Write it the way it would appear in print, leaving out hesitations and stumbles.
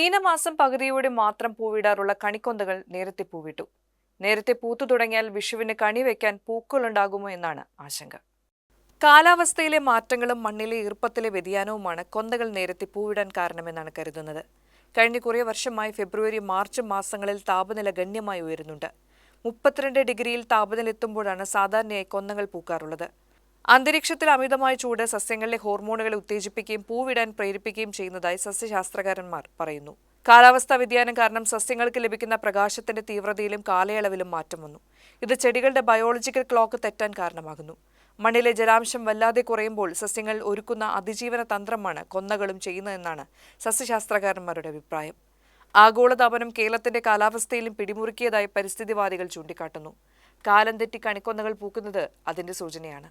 മീനമാസം പകുതിയോടെ മാത്രം പൂവിടാറുള്ള കണിക്കൊന്തകൾ നേരത്തെ പൂവിട്ടു. നേരത്തെ പൂത്തു തുടങ്ങിയാൽ വിഷുവിന് കണി വയ്ക്കാൻ പൂക്കളുണ്ടാകുമോ എന്നാണ് ആശങ്ക. കാലാവസ്ഥയിലെ മാറ്റങ്ങളും മണ്ണിലെ ഈർപ്പത്തിലെ വ്യതിയാനവുമാണ് കൊന്തകൾ നേരത്തെ പൂവിടാൻ കാരണമെന്നാണ് കരുതുന്നത്. കഴിഞ്ഞ കുറേ വർഷമായി ഫെബ്രുവരി, മാർച്ച് മാസങ്ങളിൽ താപനില ഗണ്യമായി ഉയരുന്നുണ്ട്. 32 ഡിഗ്രിയിൽ താപനില എത്തുമ്പോഴാണ് സാധാരണയായി കൊന്തകൾ പൂക്കാറുള്ളത്. അന്തരീക്ഷത്തിൽ അമിതമായ ചൂട് സസ്യങ്ങളിലെ ഹോർമോണുകളെ ഉത്തേജിപ്പിക്കുകയും പൂവിടാൻ പ്രേരിപ്പിക്കുകയും ചെയ്യുന്നതായി സസ്യശാസ്ത്രകാരന്മാർ പറയുന്നു. കാലാവസ്ഥാ വ്യതിയാനം കാരണം സസ്യങ്ങൾക്ക് ലഭിക്കുന്ന പ്രകാശത്തിന്റെ തീവ്രതയിലും കാലയളവിലും മാറ്റം വന്നു. ഇത് ചെടികളുടെ ബയോളജിക്കൽ ക്ലോക്ക് തെറ്റാൻ കാരണമാകുന്നു. മണ്ണിലെ ജലാംശം വല്ലാതെ കുറയുമ്പോൾ സസ്യങ്ങൾ ഒരുക്കുന്ന അതിജീവന തന്ത്രമാണ് കൊന്തകളും ചെയ്യുന്നതെന്നാണ് സസ്യശാസ്ത്രകാരന്മാരുടെ അഭിപ്രായം. ആഗോളതാപനം കേരളത്തിന്റെ കാലാവസ്ഥയിലും പിടിമുറുക്കിയതായി പരിസ്ഥിതിവാദികൾ ചൂണ്ടിക്കാട്ടുന്നു. കാലം തെറ്റി കണിക്കൊന്നകൾ പൂക്കുന്നത് അതിന്റെ സൂചനയാണ്.